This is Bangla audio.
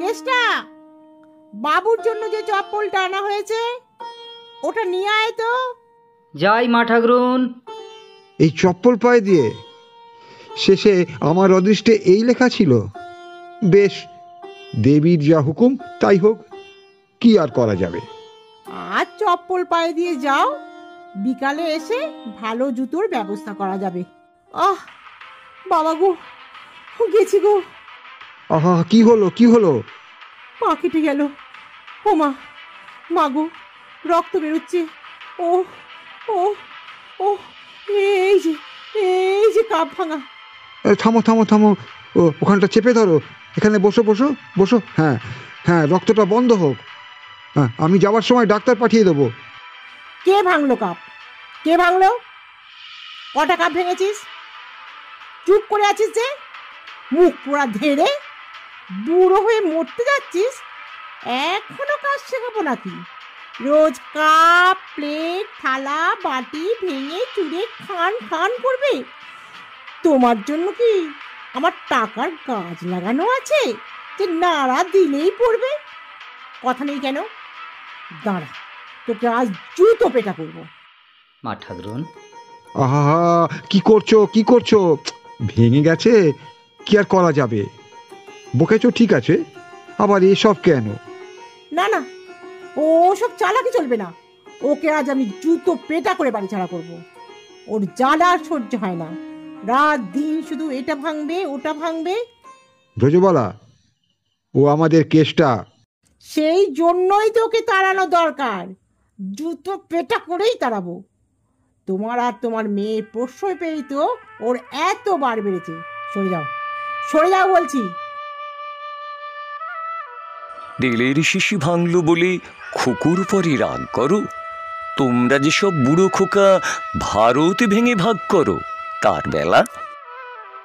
কেষ্টা, বাবুর জন্য যে চপ্পলটা আনা হয়েছে ওটা নিয়ে আয় তো। যাই মা ঠাকরুন। এই চপ্পল পায়ে দিয়ে শেষে আমার অদৃষ্টে এই লেখা ছিল। বেশ, দেবীর যা হুকুম তাই হোক, কি আর করা যাবে। আজ চপ্পল পায়ে দিয়ে যাও, বিকালে এসে ভালো জুতোর ব্যবস্থা করা যাবে। আহ বাবা গো, গেছি গো। আহা, কি হলো কি হলো? পা কেটে গেল। ও মা, মা গো, রক্ত বেরোচ্ছে। ও ও ও, এই যে কাপ ভাঙা। থামো থামো থামো, ওখানটা চেপে ধরো। এখানে বসো বসো বসো। হ্যাঁ হ্যাঁ, রক্তটা বন্ধ হোক। হ্যাঁ, আমি যাওয়ার সময় ডাক্তার পাঠিয়ে দেবো। কে ভাঙলো কাপ? কে ভাঙলো? কটা কাপ ভেঙেছিস? চুপ করে আছিস যে? মুখ পোড়া ধেড়ে, বুড়ো হয়ে মরতে যাচ্ছিস, এখনো কাজ শেখাবো নাকি? রোজ কাপ, প্লেট, থালা, বাটি ভেঙে চুরে খান খান করবে? তোমার জন্য কি আমার টাকার গাছ লাগানো আছে যে নাড়া দিলেই পড়বে? কথা নেই কেন? দাঁড়া, তোকে আজ জুতো পেটা করবো। মা ঠাকরুন। আহা, কি করছো কি করছো? ভেঙে গেছে, কি আর করা যাবে। বকেছো ঠিক আছে, আবার এসব কেন? না না, ও সব চালাকি চলবে না। ওকে আজ আমি জুতো পেটা করে বাড়ি ছাড়া করবো। ওর জ্বালা আর সহ্য হয় না, রাত দিন শুধু এটা ভাঙবে ওটা ভাঙবে। ব্রজবালা, ও আমাদের কেষ্টা। সেই জন্যই তো ওকে তাড়ানো দরকার। জুতো পেটা করেই তাড়াবো। তোমার আর তোমার মেয়ে প্রশ্রয় পেয়েই তো ওর এত বার বেড়েছে। সরে যাও, সরে যাও বলছি। রেলের শিশি ভাঙলো বলে খুকুর পরে রাগ করো? তোমরা যেসব বুড়ো খোকা ভারত ভেঙে ভাগ করো, তার বেলা